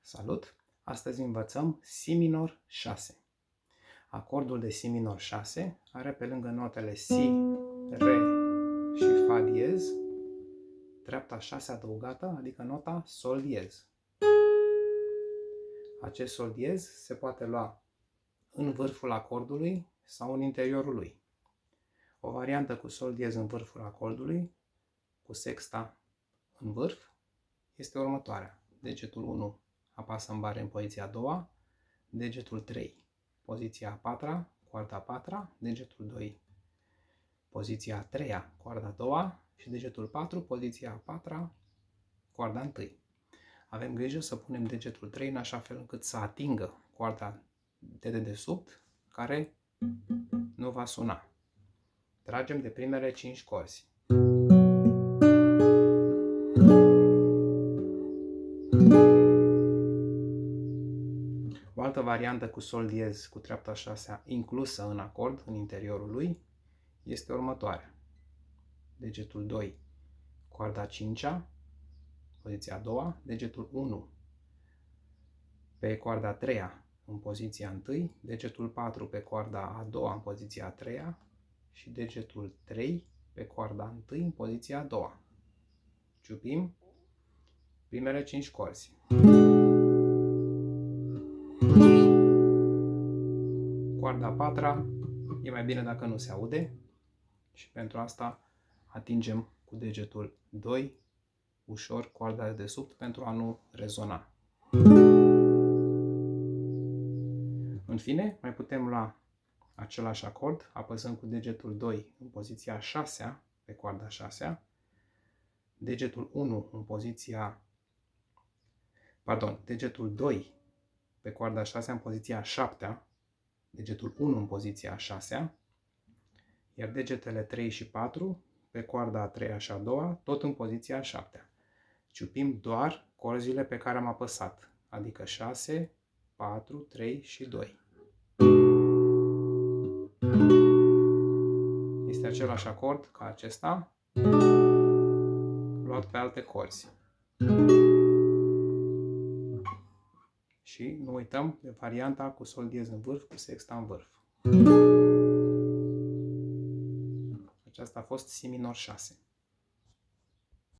Salut! Astăzi învățăm Si minor 6. Acordul de Si minor 6 are pe lângă notele Si, Re și Fa diez, treapta 6 adăugată, adică nota Sol diez. Acest Sol diez se poate lua în vârful acordului sau în interiorul lui. O variantă cu Sol diez în vârful acordului, cu sexta în vârf, este următoarea. Degetul 1 apasă în bare în poziția a doua, degetul 3, poziția a patra, coarda a patra, degetul 2, poziția a treia, coarda a doua și degetul 4, poziția a patra, coarda a întâi. Avem grijă să punem degetul 3 în așa fel încât să atingă coarda de dedesubt, care nu va suna. Tragem de primele 5 corzi. O altă variantă cu Sol diez cu treapta 6 inclusă în acord, în interiorul lui, este următoarea. Degetul 2, coarda a 5-a, poziția a doua, degetul 1 pe coarda a treia în poziția a întâi, degetul 4 pe coarda a doua în poziția a treia și degetul 3 pe coarda a întâi în poziția a doua. Ciupim primele 5 corzi. Coarda a patra e mai bine dacă nu se aude și pentru asta atingem cu degetul 2 ușor coarda de dedesubt pentru a nu rezona. În fine, mai putem lua același acord apăsând cu degetul 2 în poziția a 6-a pe coarda a 6-a, degetul 1 în poziția degetul 2 pe coarda a 6-a în poziția a 7-a, degetul 1 în poziția a 6-a, iar degetele 3 și 4 pe coarda a 3-a și a 2-a, tot în poziția a 7-a. Ciupim doar corzile pe care am apăsat, adică 6, 4, 3 și 2. Este același acord ca acesta, luat pe alte corzi. Și nu uităm de varianta cu Sol diez în vârf, cu sexta în vârf. Aceasta a fost Si minor 6.